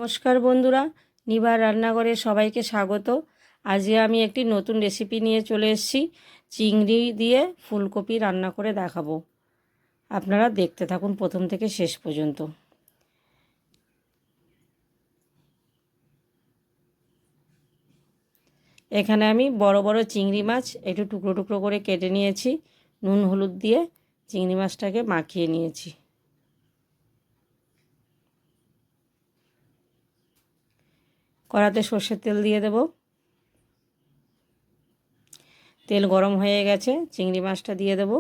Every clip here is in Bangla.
নমস্কার বন্ধুরা, নিবার রান্নাঘরে সবাইকে স্বাগত। আজকে আমি একটি নতুন রেসিপি নিয়ে চলে এসেছি। চিংড়ি দিয়ে ফুলকপি রান্না করে দেখাবো। আপনারা দেখতে থাকুন প্রথম থেকে শেষ পর্যন্ত। এখানে আমি বড় বড় চিংড়ি মাছ একটু টুকরো টুকরো করে কেটে নিয়েছি। নুন হলুদ দিয়ে চিংড়ি মাছটাকে মাখিয়ে নিয়েছি। কড়াতে সর্ষের তেল দিয়ে দেব। তেল গরম হয়ে গেছে, চিংড়ি মাছটা দিয়ে দেব।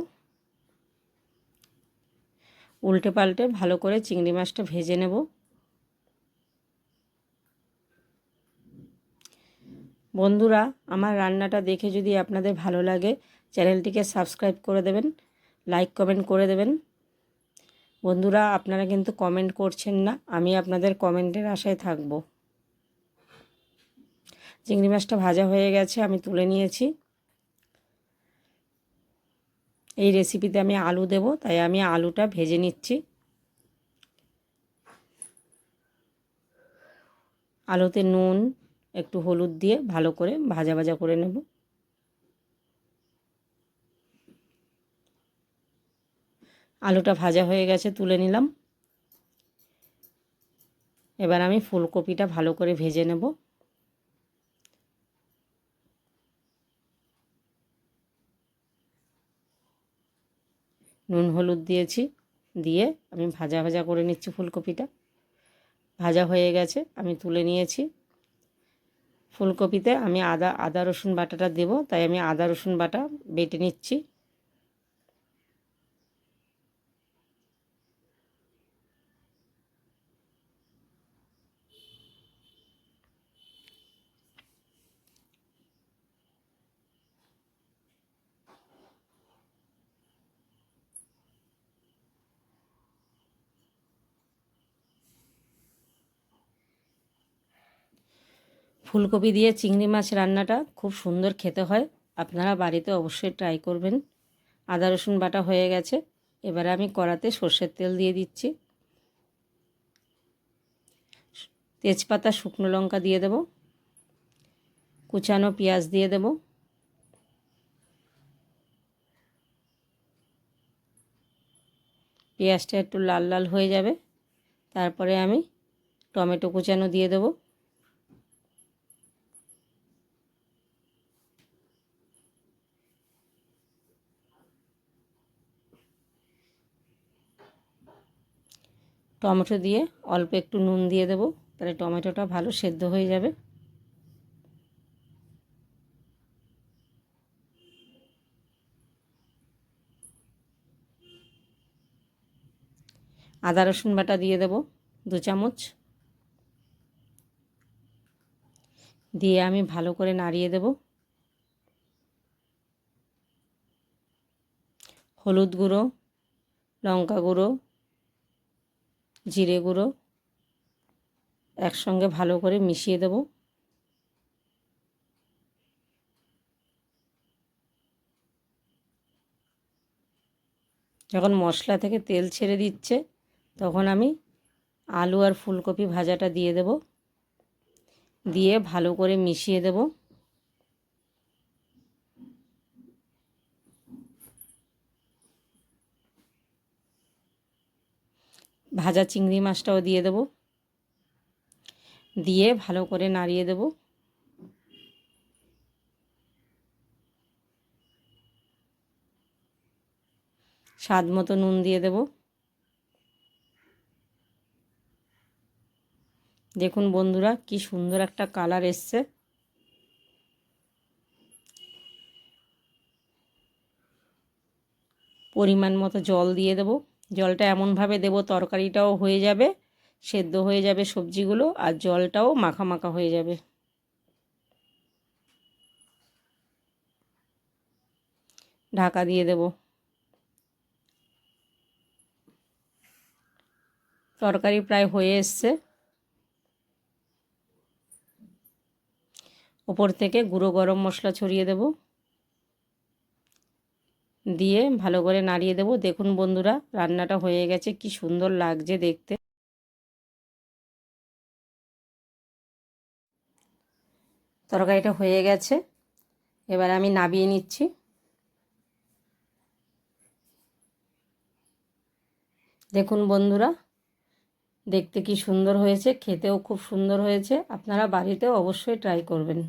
উল্টে পাল্টে ভালো করে চিংড়ি মাছটা ভেজে নেব। বন্ধুরা, আমার রান্নাটা দেখে যদি আপনাদের ভালো লাগে, চ্যানেলটিকে সাবস্ক্রাইব করে দেবেন, লাইক কমেন্ট করে দেবেন। বন্ধুরা, আপনারা কিন্তু কমেন্ট করছেন না, আমি আপনাদের কমেন্টের আশায় থাকব। চিংড়ি মাছটা ভাজা হয়ে গেছে, আমি তুলে নিয়েছি। এই রেসিপিতে আমি আলু দেব, তাই আমি আলুটা ভেজে নিচ্ছি। আলুতে নুন একটু হলুদ দিয়ে ভালো করে ভাজা ভাজা করে নেব। আলুটা ভাজা হয়ে গেছে, তুলে নিলাম। এবার আমি ফুলকপিটা ভালো করে ভেজে নেব। নুন হলুদ দিয়েছি, দিয়ে আমি ভাজা ভাজা করে নিচ্ছি। ফুলকপিটা ভাজা হয়ে গেছে, আমি তুলে নিয়েছি। ফুলকপিতে আমি আদা রসুন বাটাটা দেব, তাই আমি আদা রসুন বাটা বেটে নিচ্ছি। ফুলকপি দিয়ে চিংড়ি মাছ রান্নাটা খুব সুন্দর খেতে হয়, আপনারা বাড়িতে অবশ্যই ট্রাই করবেন। আদা রসুন বাটা হয়ে গেছে, এবারে আমি কড়াতে সর্ষের তেল দিয়ে দিচ্ছি। তেজপাতা শুকনো লঙ্কা দিয়ে দেব, কুচানো পেঁয়াজ দিয়ে দেব, পেঁয়াজটা একটু লাল লাল হয়ে যাবে, তারপরে আমি টমেটো কুচানো দিয়ে দেব। টমেটো দিয়ে অল্প একটু নুন দিয়ে দেব, তাহলে টমেটোটা ভালো সেদ্ধ হয়ে যাবে। আদা রসুন বাটা দিয়ে দেব 2 চামচ, দিয়ে আমি ভালো করে নাড়িয়ে দেব। হলুদ গুঁড়ো, লঙ্কা গুঁড়ো, জিরে গুঁড়ো একসঙ্গে ভালো করে মিশিয়ে দেব। যখন মশলা থেকে তেল ছেড়ে দিচ্ছে, তখন আমি আলু আর ফুলকপি ভাজাটা দিয়ে দেব, দিয়ে ভালো করে মিশিয়ে দেব। ভাজা চিংড়ি মাছটাও দিয়ে দেব, দিয়ে ভালো করে নাড়িয়ে দেব। স্বাদ মতো নুন দিয়ে দেব। দেখুন বন্ধুরা, কি সুন্দর একটা কালার এসছে। পরিমাণ মতো জল দিয়ে দেব। জলটা এমনভাবে দেব তরকারিটাও হয়ে যাবে, সেদ্ধ হয়ে যাবে সবজিগুলো, আর জলটাও মাখা মাখা হয়ে যাবে। ঢাকা দিয়ে দেব। তরকারি প্রায় হয়ে এসছে। ওপর থেকে গুঁড়ো গরম মশলা ছড়িয়ে দেব, দিয়ে ভালো করে নাড়িয়ে দেব। দেখুন বন্ধুরা, রান্নাটা হয়ে গেছে, কি সুন্দর লাগছে দেখতে। তরকারিটা হয়ে গেছে, এবার আমি নামিয়ে নিচ্ছি। দেখুন বন্ধুরা, দেখতে কি সুন্দর হয়েছে, খেতেও খুব সুন্দর হয়েছে। আপনারা বাড়িতেও অবশ্যই ট্রাই করবেন।